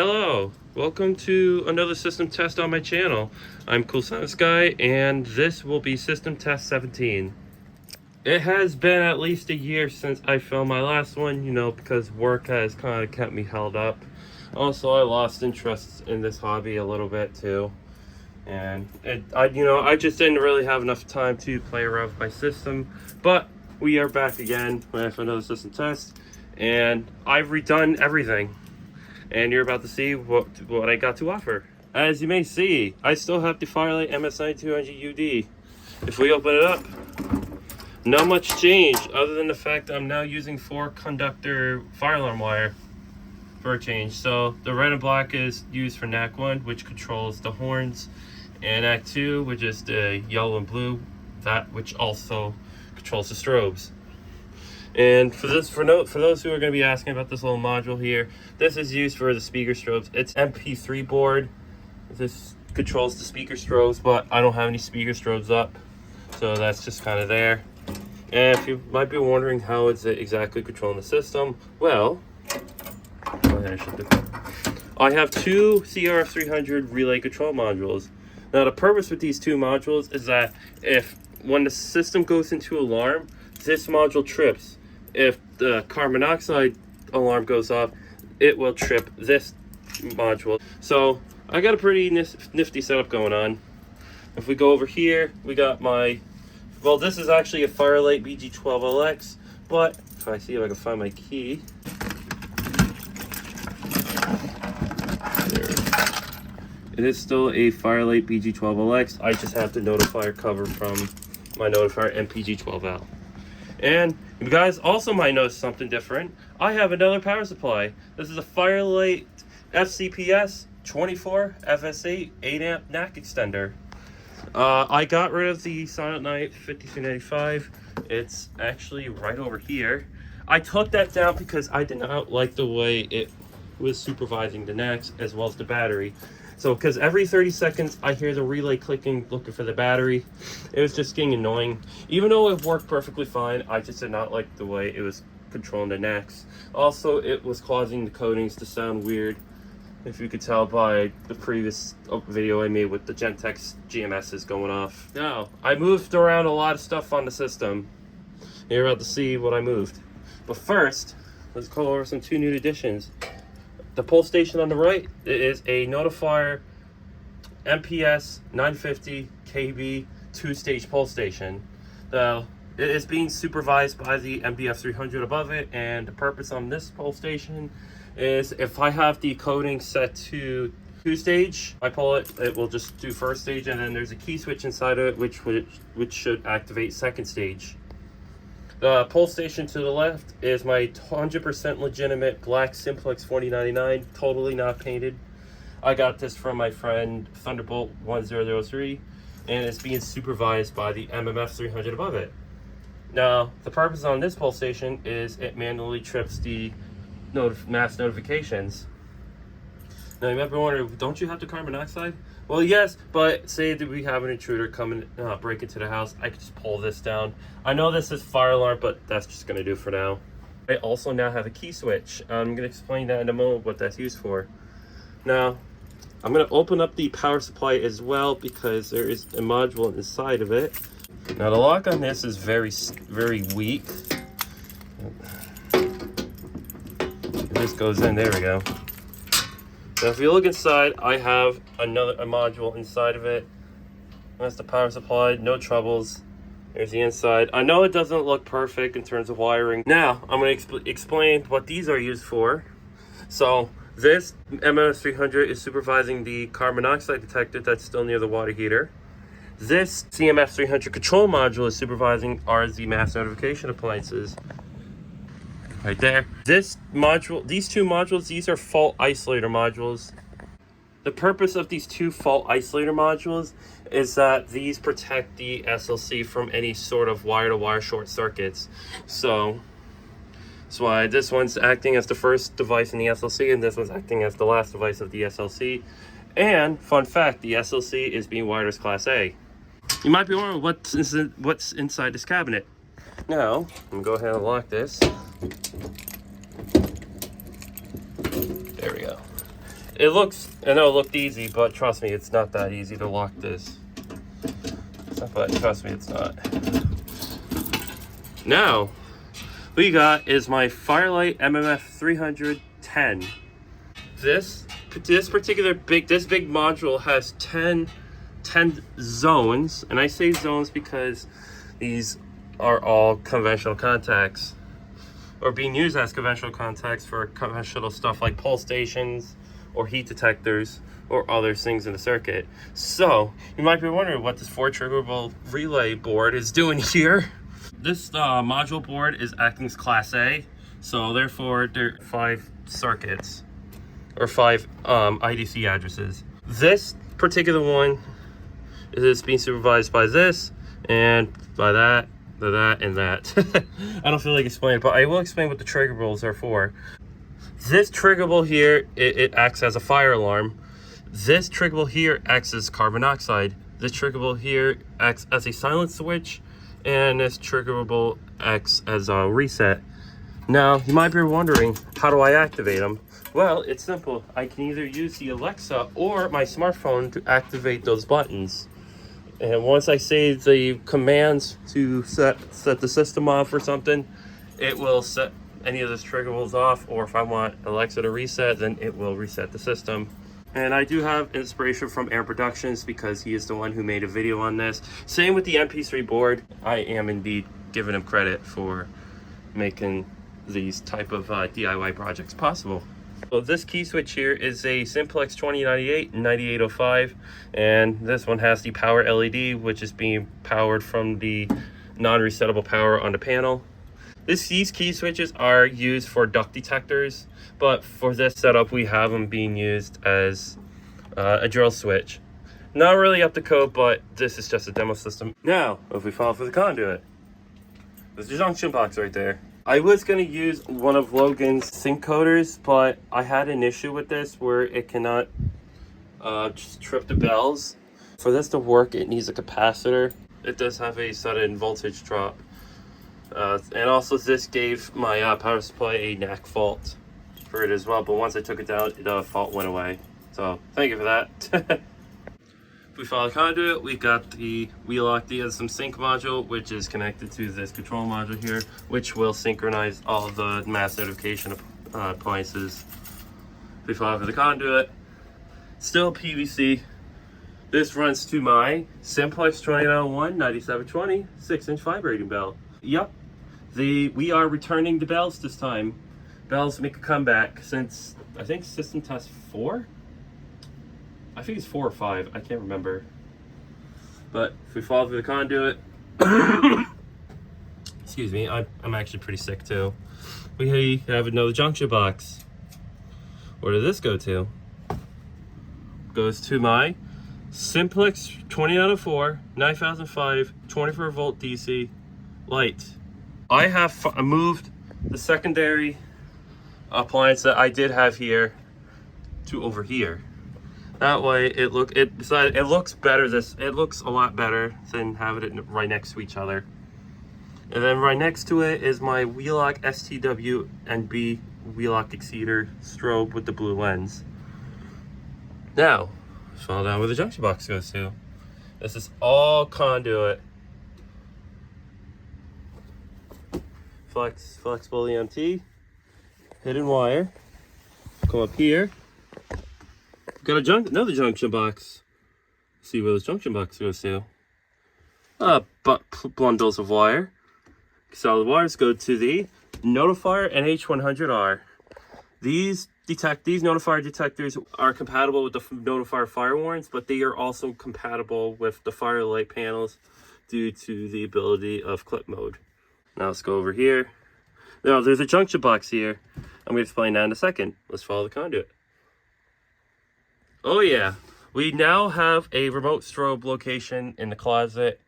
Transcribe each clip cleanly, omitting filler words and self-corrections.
Hello, welcome to another system test on my channel. I'm Cool Science Guy, and this will be system test 17. It has been at least a year since I filmed my last one, because work has kind of kept me held up. Also, I lost interest in this hobby a little bit too. And I just didn't really have enough time to play around with my system. But we are back again with another system test, and I've redone everything. And you're about to see what I got to offer. As you may see, I still have the Firelight MS9200UD. If we open it up, not much change other than the fact I'm now using 4-conductor fire alarm wire for a change. So the red and black is used for NAC 1, which controls the horns, and NAC 2, which is the yellow and blue, that which also controls the strobes. And for those who are going to be asking about this little module here, this is used for the speaker strobes. It's MP3 board. This controls the speaker strobes, but I don't have any speaker strobes up, so that's just kind of there. And if you might be wondering how it's exactly controlling the system, well, go ahead and shut the door. I have two CRF300 relay control modules. Now the purpose with these two modules is that when the system goes into alarm, this module trips. If the carbon monoxide alarm goes off, it will trip this module. So I got a pretty nifty setup going on. If we go over here, we got this is actually a Firelight BG12LX, but if I see if I can find my key. It is still a Firelight BG12LX. I just have the notifier cover from my notifier MPG12L. And you guys also might notice something different. I have another power supply. This is a Firelight FCPS 24 FS8 8-amp NAC extender. I got rid of the Silent Night 5395. It's actually right over here. I took that down because I did not like the way it was supervising the NACs as well as the battery. So, because every 30 seconds I hear the relay clicking, looking for the battery. It was just getting annoying. Even though it worked perfectly fine, I just did not like the way it was controlling the NACs. Also, it was causing the coatings to sound weird, if you could tell by the previous video I made with the Gentex GMSs going off. Now, I moved around a lot of stuff on the system. You're about to see what I moved. But first, let's go over some two new additions. The pull station on the right is a Notifier MPS 950 KB 2-stage pull station. Now, it is being supervised by the MBF 300 above it, and the purpose on this pull station is if I have the coding set to 2-stage, I pull it, it will just do 1st stage, and then there's a key switch inside of it which should activate 2nd stage. The pull station to the left is my 100% legitimate black Simplex 4099, totally not painted. I got this from my friend Thunderbolt 1003, and it's being supervised by the MMF 300 above it. Now, the purpose on this pull station is it manually trips the mass notifications. Now, you might be wondering, don't you have the carbon monoxide? Well, yes, but say that we have an intruder come and break into the house, I could just pull this down. I know this is fire alarm, but that's just going to do for now. I also now have a key switch. I'm going to explain that in a moment, what that's used for. Now, I'm going to open up the power supply as well because there is a module inside of it. Now, the lock on this is very, very weak. This goes in, there we go. Now, if you look inside, I have a module inside of it. That's the power supply, no troubles. There's the inside. I know it doesn't look perfect in terms of wiring. Now, I'm going to explain what these are used for. So, this MS300 is supervising the carbon monoxide detector that's still near the water heater. This CMF300 control module is supervising the mass notification appliances. Right there. These two modules, these are fault isolator modules. The purpose of these two fault isolator modules is that these protect the SLC from any sort of wire-to-wire short circuits. So that's why this one's acting as the first device in the SLC, and this one's acting as the last device of the SLC. And fun fact, the SLC is being wired as Class A. You might be wondering what's inside this cabinet. Now, I'm gonna go ahead and lock this. There we go. I know it looked easy, but trust me, it's not that easy to lock this. But trust me, it's not. Now, what you got is my Firelight MMF 310. This particular big module has 10 zones, and I say zones because these are all conventional contacts, or being used as conventional contacts for conventional stuff like pulse stations or heat detectors or other things in the circuit. So you might be wondering what this 4 triggerable relay board is doing here. This module board is acting as class A, so therefore there are 5 circuits or 5 IDC addresses. This particular one is being supervised by this and by that, and that. I don't feel like explaining it, but I will explain what the triggerable are for. This triggerable here, it acts as a fire alarm. This triggerable here acts as carbon monoxide. This triggerable here acts as a silent switch, and this triggerable acts as a reset. Now, you might be wondering, how do I activate them? Well, it's simple. I can either use the Alexa or my smartphone to activate those buttons. And once I say the commands to set the system off or something, it will set any of those triggerables off, or if I want Alexa to reset, then it will reset the system. And I do have inspiration from Aaron Productions because he is the one who made a video on this. Same with the MP3 board. I am indeed giving him credit for making these type of DIY projects possible. So this key switch here is a Simplex 2098 9805, and this one has the power LED, which is being powered from the non-resettable power on the panel. These key switches are used for duct detectors, but for this setup we have them being used as a drill switch. Not really up to code, but this is just a demo system. Now, if we follow for the conduit, there's the junction box right there. I was going to use one of Logan's sync coders, but I had an issue with this where it cannot just trip the bells. For this to work, it needs a capacitor. It does have a sudden voltage drop. And also this gave my power supply a knack fault for it as well, but once I took it down, the fault went away. So thank you for that. If we follow the conduit, we got the Wheelock DSM sync module, which is connected to this control module here, which will synchronize all of the mass notification appliances. If we follow for the conduit, still PVC. This runs to my Simplex 2901 9720 6-inch vibrating bell. Yep, we are returning the bells this time. Bells make a comeback since, I think, system test 4? I think it's 4 or 5, I can't remember. But if we follow through the conduit, excuse me, I'm actually pretty sick too. We have another junction box. Where did this go to? Goes to my Simplex 2904 9005 24 volt DC light. I have moved the secondary appliance that I did have here to over here. That way it looks better. It looks a lot better than having it right next to each other. And then right next to it is my Wheelock STW NB Wheelock Exceeder strobe with the blue lens. Now, follow down where the junction box goes to. This is all conduit. Flexible EMT, hidden wire. Come up here. Got another junction box. See where this junction box goes to. Bundles of wire. Solid wires go to the Notifier NH100R. These notifier detectors are compatible with the notifier fire warnings, but they are also compatible with the Firelight panels due to the ability of clip mode. Now let's go over here. Now there's a junction box here. I'm going to explain that in a second. Let's follow the conduit. Oh yeah, we now have a remote strobe location in the closet.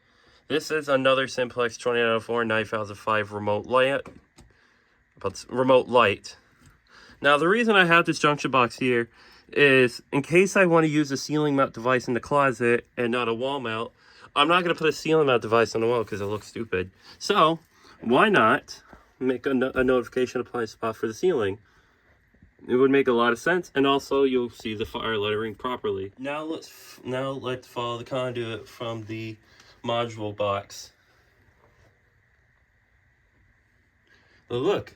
This is another Simplex 2904 9005 remote light. Now the reason I have this junction box here is in case I want to use a ceiling mount device in the closet and not a wall mount. I'm not going to put a ceiling mount device on the wall because it looks stupid. So why not make a notification appliance spot for the ceiling? It would make a lot of sense, and also you'll see the fire lettering properly. Now let's follow the conduit from the module box. Oh, look,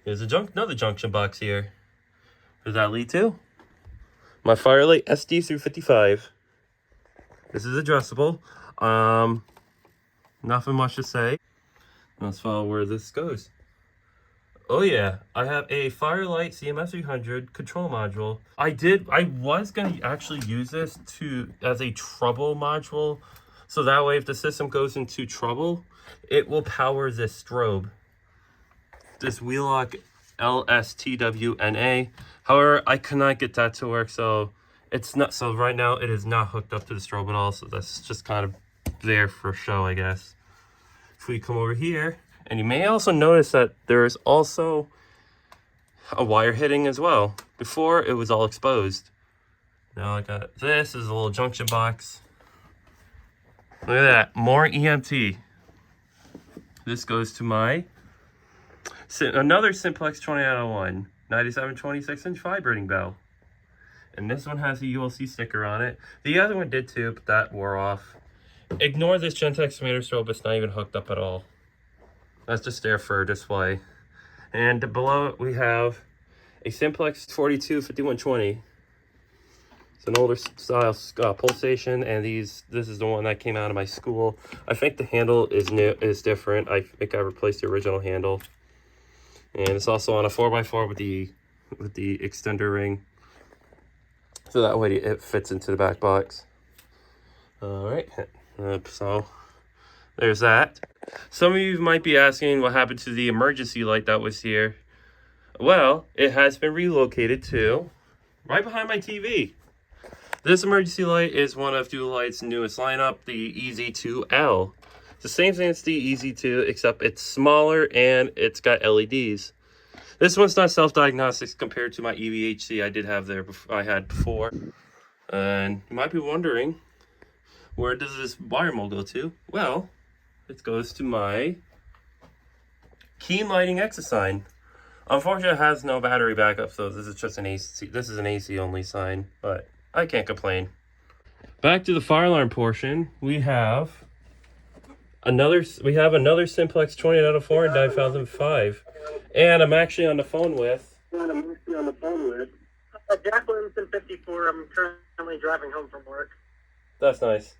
there's another junction box here. Does that lead to? My Firelight SD355. This is addressable. Nothing much to say. Let's follow where this goes. Oh yeah, I have a Firelight CMS300 control module. I was gonna actually use this as a trouble module, so that way if the system goes into trouble, it will power this strobe. This Wheelock LSTWNA. However, I cannot get that to work, so it's not. So right now it is not hooked up to the strobe at all. So that's just kind of there for show, I guess. If we come over here, and you may also notice that there is also a wire hitting as well. Before it was all exposed. Now I got this is a little junction box. Look at that, more EMT. This goes to my another Simplex 2001 97 26-inch vibrating bell. And this one has a ULC sticker on it. The other one did too, but that wore off. Ignore this Gentex emitter strobe, it's not even hooked up at all. That's just there for display. And below it we have a Simplex 425120. It's an older style pulsation, and this is the one that came out of my school. I think the handle is different. I think I replaced the original handle. And it's also on a 4x4 with the extender ring. So that way it fits into the back box. All right, so there's that. Some of you might be asking what happened to the emergency light that was here. Well, it has been relocated to right behind my TV. This emergency light is one of Dualight's newest lineup, the EZ2L. It's the same thing as the EZ2, except it's smaller and it's got LEDs. This one's not self-diagnostics compared to my EVHC I had before. And you might be wondering, where does this wire mold go to? Well, it goes to my Keen Lighting Exosign. Unfortunately, it has no battery backup, so this is just an AC. This is an AC only sign, but I can't complain. Back to the fire alarm portion, we have another Simplex 2004 and 9005, and I'm actually on the phone with. Jack Williamson 54. I'm currently driving home from work. That's nice.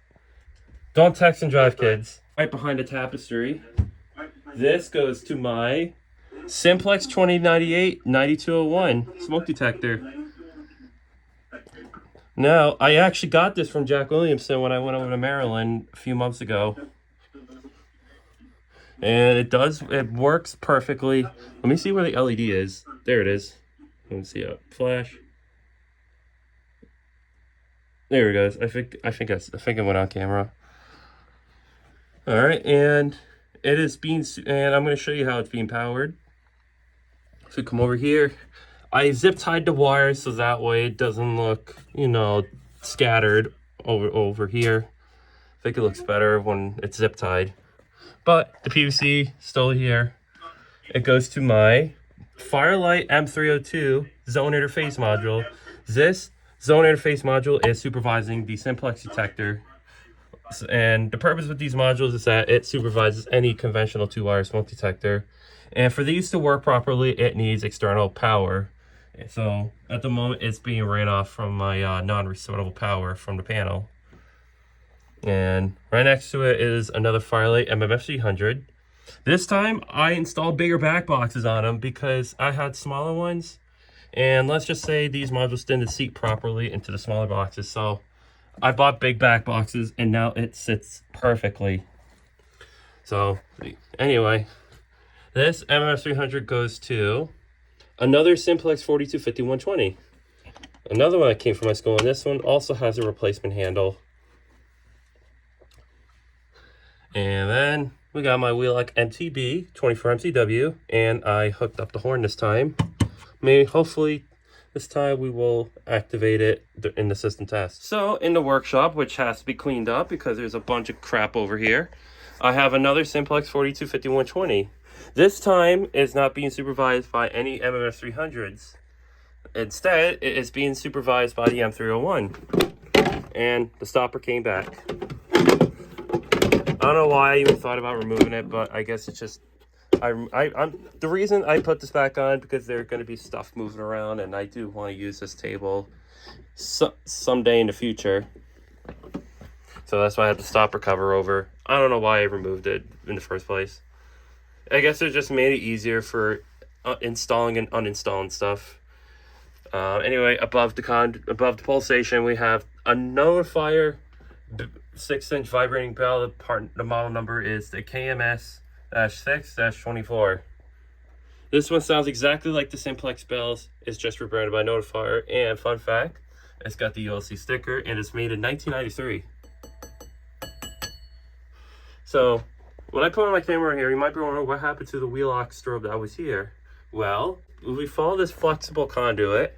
Don't text and drive, kids. Right behind the tapestry, this goes to my Simplex 2098 9201 smoke detector. Now, I actually got this from Jack Williamson when I went over to Maryland a few months ago. And it works perfectly. Let me see where the LED is. There it is. Let me see a flash. There it goes. I think it went on camera. All right, and it is and I'm going to show you how it's being powered. So come over here. I zip tied the wires so that way it doesn't look, scattered over here. I think it looks better when it's zip tied. But the PVC still here. It goes to my Firelight M302 zone interface module. This zone interface module is supervising the simplex detector. And the purpose with these modules is that it supervises any conventional 2-wire smoke detector. And for these to work properly, it needs external power. So at the moment, it's being ran off from my non-resettable power from the panel. And right next to it is another Firelight MMF300. This time, I installed bigger back boxes on them because I had smaller ones. And let's just say these modules didn't seat properly into the smaller boxes. So I bought big back boxes and now it sits perfectly. So anyway, this MMF300 goes to another Simplex 425120. Another one that came from my school, and this one also has a replacement handle. And then we got my Wheelock MTB 24 MCW, and I hooked up the horn this time. Hopefully this time we will activate it in the system test. So in the workshop, which has to be cleaned up because there's a bunch of crap over here, I have another Simplex 425120. This time it's not being supervised by any MMF 300s. Instead, it is being supervised by the M301. And the stopper came back. I don't know why I even thought about removing it, but I guess it's just I'm the reason I put this back on because there's going to be stuff moving around, and I do want to use this table someday in the future. So that's why I had the stopper cover over. I don't know why I removed it in the first place. I guess it just made it easier for installing and uninstalling stuff. Anyway, above the pulsation, we have a notifier 6-inch vibrating bell. The model number is the KMS-6-24. This one sounds exactly like the simplex bells. It's just rebranded by notifier. And fun fact, it's got the ULC sticker, and it's made in 1993. So when I put on my camera here, you might be wondering what happened to the wheel lock strobe that was here. Well, we follow this flexible conduit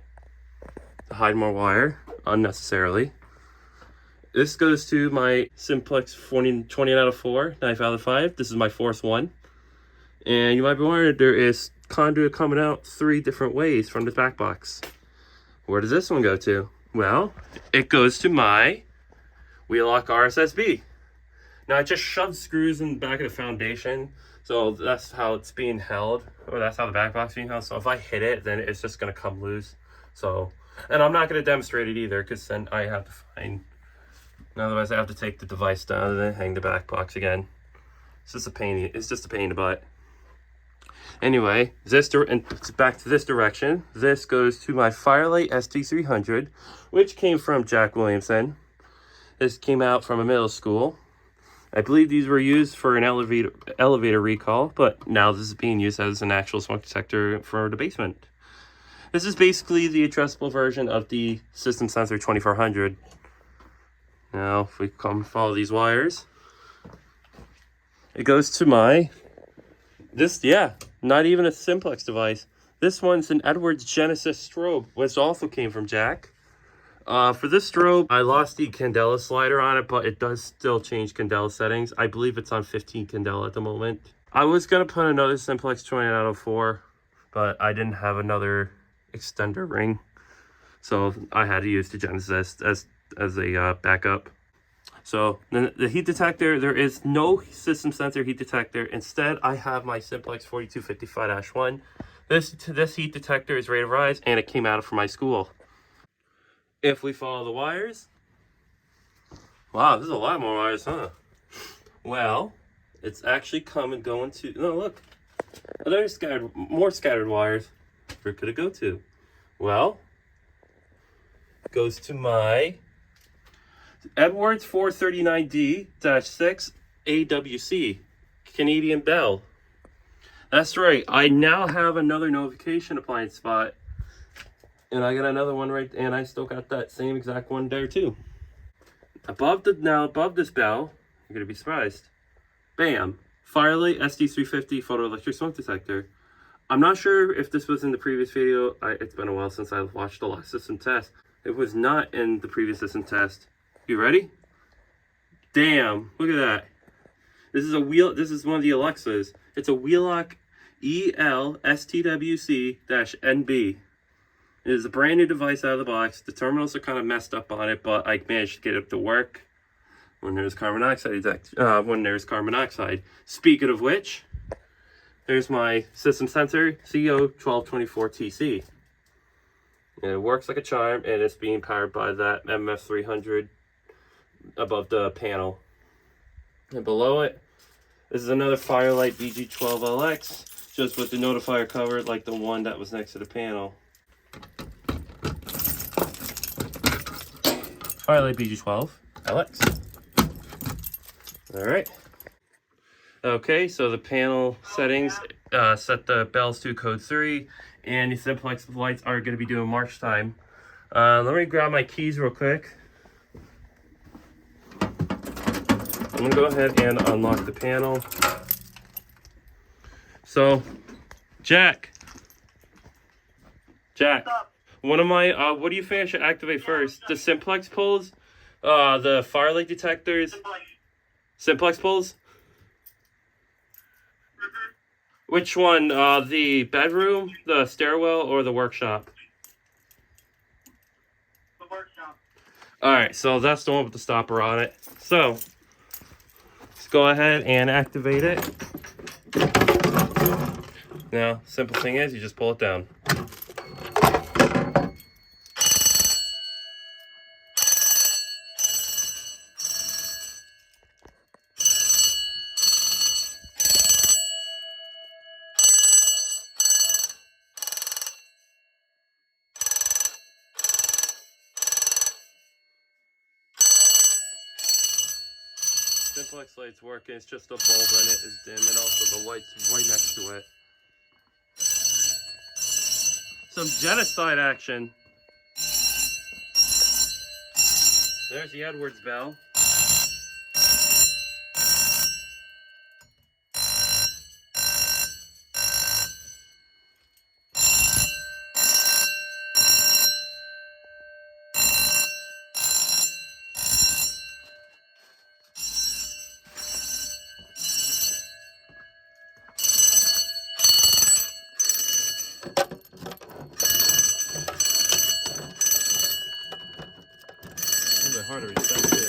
to hide more wire unnecessarily. This goes to my simplex 20 out of 4, knife out of 5. This is my 4th one. And you might be wondering, there is conduit coming out 3 different ways from the back box. Where does this one go to? Well, it goes to my wheel lock RSSB. Now I just shoved screws in the back of the foundation, so that's how it's being held, or that's how the back box is being held. So if I hit it, then it's just gonna come loose. So, and I'm not gonna demonstrate it either, because then I have to find, otherwise I have to take the device down and then hang the back box again. It's just a pain. It's just a pain in the butt. Anyway, and back to this direction. This goes to my Firelight ST300, which came from Jack Williamson. This came out from a middle school. I believe these were used for an elevator recall, but now this is being used as an actual smoke detector for the basement. This is basically the addressable version of the System Sensor 2400. Now, if we come follow these wires, it goes to my, not even a simplex device. This one's an Edwards Genesis strobe, which also came from Jack. For this strobe, I lost the candela slider on it, but it does still change candela settings. I believe it's on 15 candela at the moment. I was going to put another simplex 20 out of 4, but I didn't have another extender ring, so I had to use the Genesis as a backup. So the heat detector, there is no system sensor heat detector. Instead, I have my simplex 4255-1. This heat detector is rewired, and it came out from my school. If we follow the wires, wow, there's a lot more wires, huh? Well, it's actually going to, no, look, there's more scattered wires. Where could it go to? Well, it goes to my Edwards 439D-6 AWC, Canadian Bell. That's right, I now have another notification appliance spot. And I got another one right, and I still got that same exact one there too. Above this bell, you're gonna be surprised. Bam! Firelight SD350 photoelectric smoke detector. I'm not sure if this was in the previous video. It's been a while since I watched the last system test. It was not in the previous system test. You ready? Damn! Look at that. This is one of the Alexas. It's a Wheelock EL-STWC-NB. It is a brand new device out of the box. The terminals are kind of messed up on it, but I managed to get it to work when there's carbon monoxide. Speaking of which, there's my system sensor, CO1224TC. And it works like a charm, and it's being powered by that MF 300 above the panel. And below it, this is another Firelight BG12LX, just with the notifier cover like the one that was next to the panel. Firelight BG12 LX. Alright. Okay, so the panel settings, set the bells to code 3, and the simplex lights are going to be doing march time. Let me grab my keys real quick. I'm going to go ahead and unlock the panel. So, Jack, one of my, what do you think I should activate first? The simplex pulls? The Firelight detectors? Simplex pulls? Which one? The bedroom, the stairwell, or the workshop? The workshop. Alright, so that's the one with the stopper on it. So, let's go ahead and activate it. Now, simple thing is, you just pull it down. Simplex light's working, it's just the bulb in it is dim, and also the light's right next to it. Some genocide action. There's the Edwards bell. A little bit harder to reset too.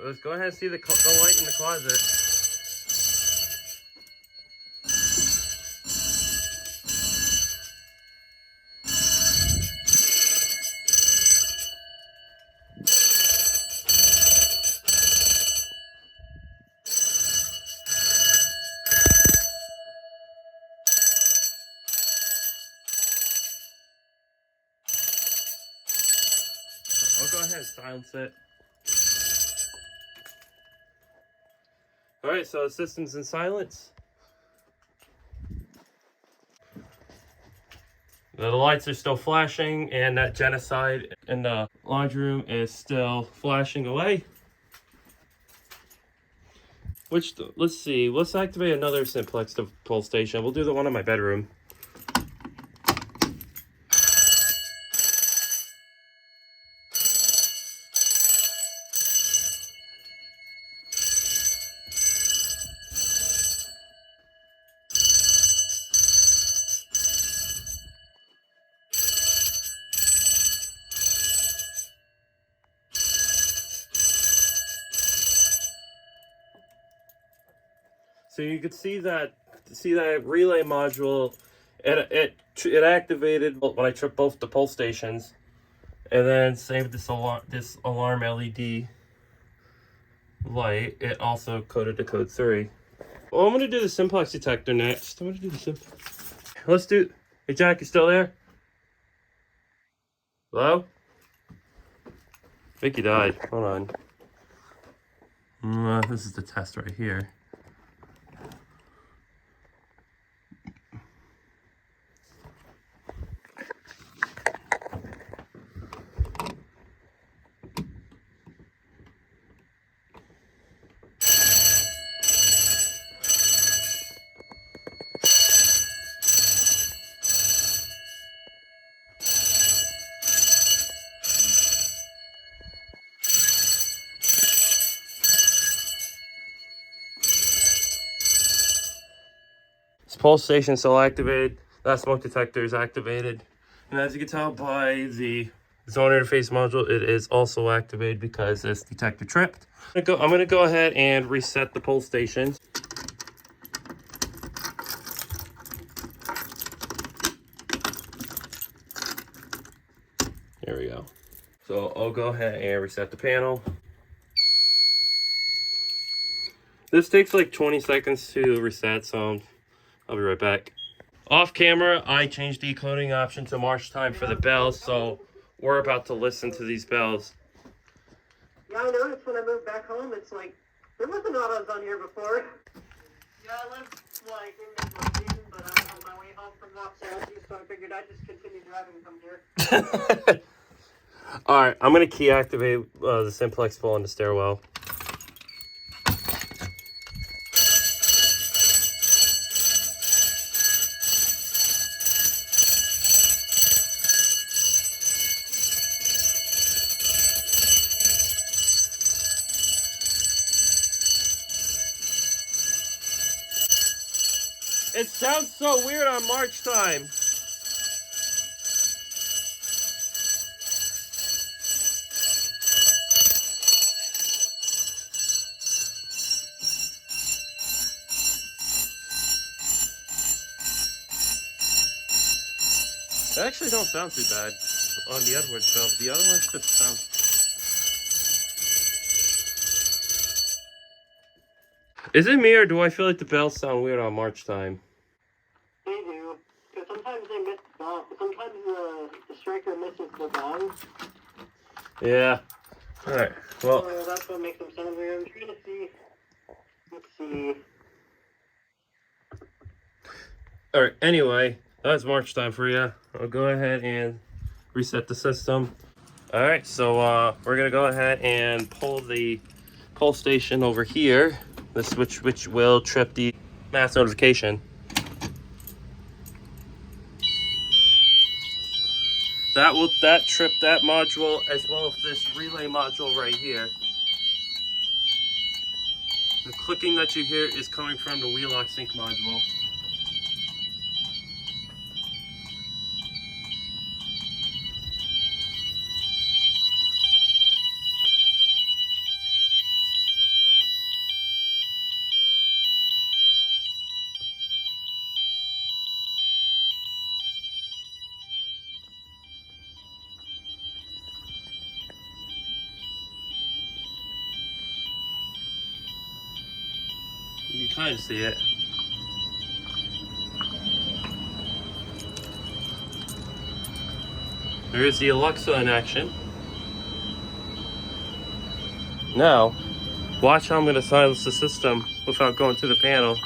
Let's go ahead and see the light in the closet. I'll go ahead and silence it. Alright, so the system's in silence. The lights are still flashing, and that genocide in the laundry room is still flashing away. Let's see, let's activate another simplex to pull station. We'll do the one in my bedroom. So you could see that relay module, it activated when I tripped both the pull stations, and then same with this alarm LED light. It also coded to code 3. Well, I'm gonna do the simplex detector next. I'm gonna do the simplex. Let's do. Hey Jack, you still there? Hello? I think he died. Hold on. This is the test right here. This pulse station is still activated. That smoke detector is activated. And as you can tell by the zone interface module, it is also activated because this detector tripped. I'm gonna go ahead and reset the pulse station. There we go. So I'll go ahead and reset the panel. This takes like 20 seconds to reset, so I'll be right back. Off camera, I changed the decoding option to march time for the bells, so we're about to listen to these bells. Yeah, I noticed when I moved back home, it's like, there wasn't autos on here before. Yeah, I live, like, in this location, but I'm on my way home from Los Angeles, so I figured I'd just continue driving from here. Alright, I'm going to key activate the simplex pull on the stairwell. sounds so weird on March time. They actually don't sound too bad on the Edwards bell, but the other ones just sound. Is it me or do I feel like the bells sound weird on March time? They do, because sometimes they miss the bell. Sometimes the striker misses the gong. Yeah. Alright, well. So that's what makes them sound weird. I'm trying to see. Let's see. Alright, anyway, that's March time for you. I'll go ahead and reset the system. Alright, so we're going to go ahead and pull the pull station over here. The switch which will trip the mass notification. That trip that module as well as this relay module right here. The clicking that you hear is coming from the wheel-lock sync module. You can kind of see it. There is the Alexa in action. Now, watch how I'm going to silence the system without going to the panel.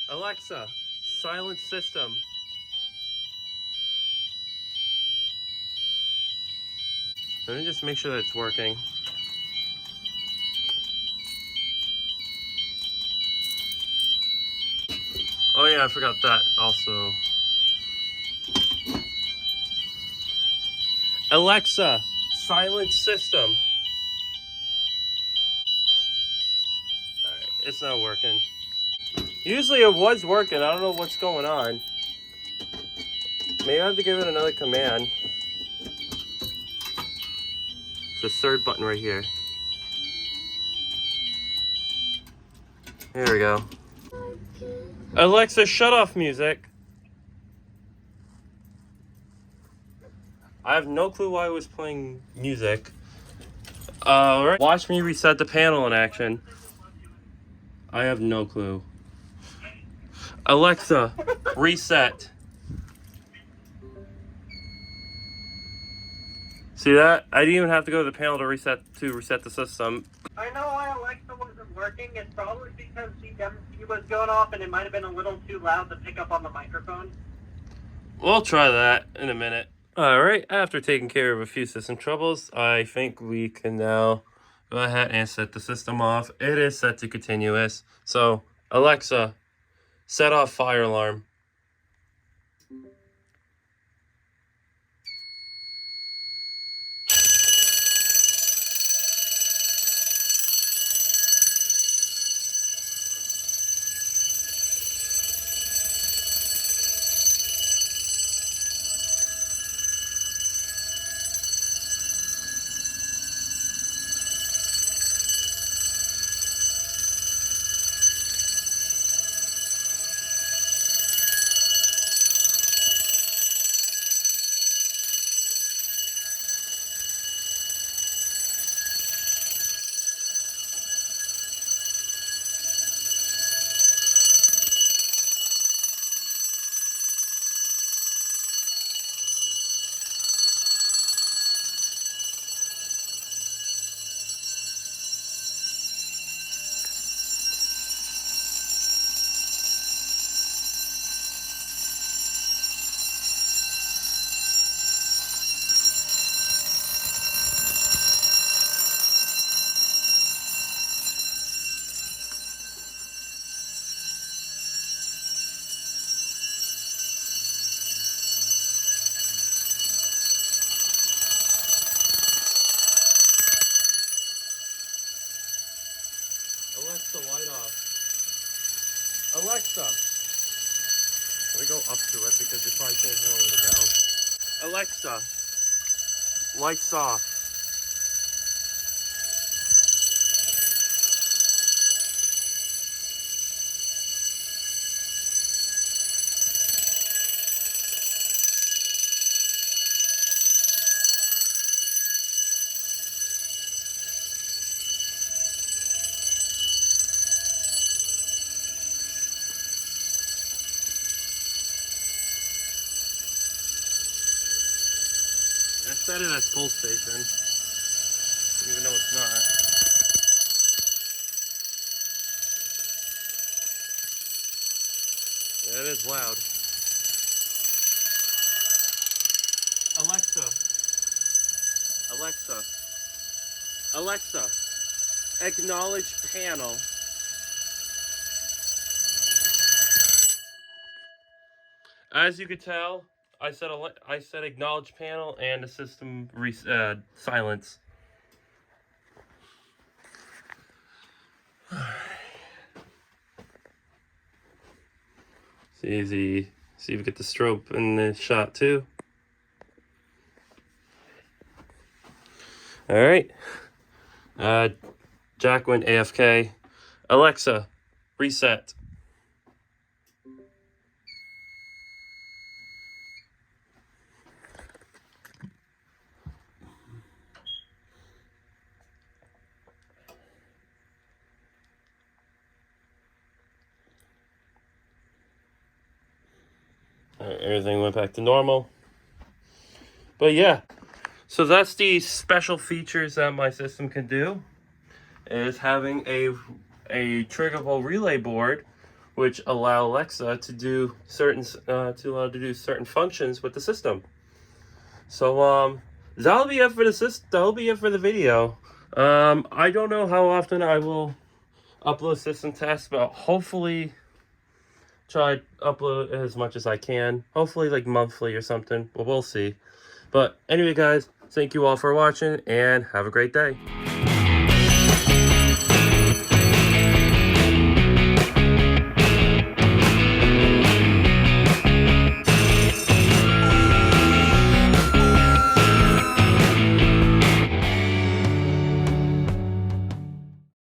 Alexa, silence system. Let me just make sure that it's working. Oh yeah, I forgot that also. Alexa, silence system. Alright, it's not working. Usually it was working, I don't know what's going on. Maybe I have to give it another command. It's the third button right here. There we go. Alexa, shut off music. I have no clue why I was playing music. Alright. Watch me reset the panel in action. I have no clue. Alexa, reset. See that? I didn't even have to go to the panel to reset the system. I know why Alexa wasn't working. It's probably because he was going off and it might have been a little too loud to pick up on the microphone. We'll try that in a minute. Alright, after taking care of a few system troubles, I think we can now go ahead and set the system off. It is set to continuous. So, Alexa, set off fire alarm. Alexa, light off. Alexa. Let me go up to it because you probably can't hear over the bell. Alexa, lights off. I set it as full station, even though it's not. Yeah, it is loud. Alexa. Alexa. Alexa. Acknowledge panel. As you can tell, I said acknowledge panel and the system silence. It's easy. See if we get the strobe in the shot too. All right. Jack went AFK. Alexa, reset. Everything went back to normal. But yeah, so that's the special features that my system can do, is having a triggerable relay board, which allow Alexa to do certain certain functions with the system. So that'll be it for that'll be it for the video. I don't know how often I will upload system tests, but hopefully try to upload as much as I can. Hopefully like monthly or something, but we'll see. But anyway guys, thank you all for watching and have a great day.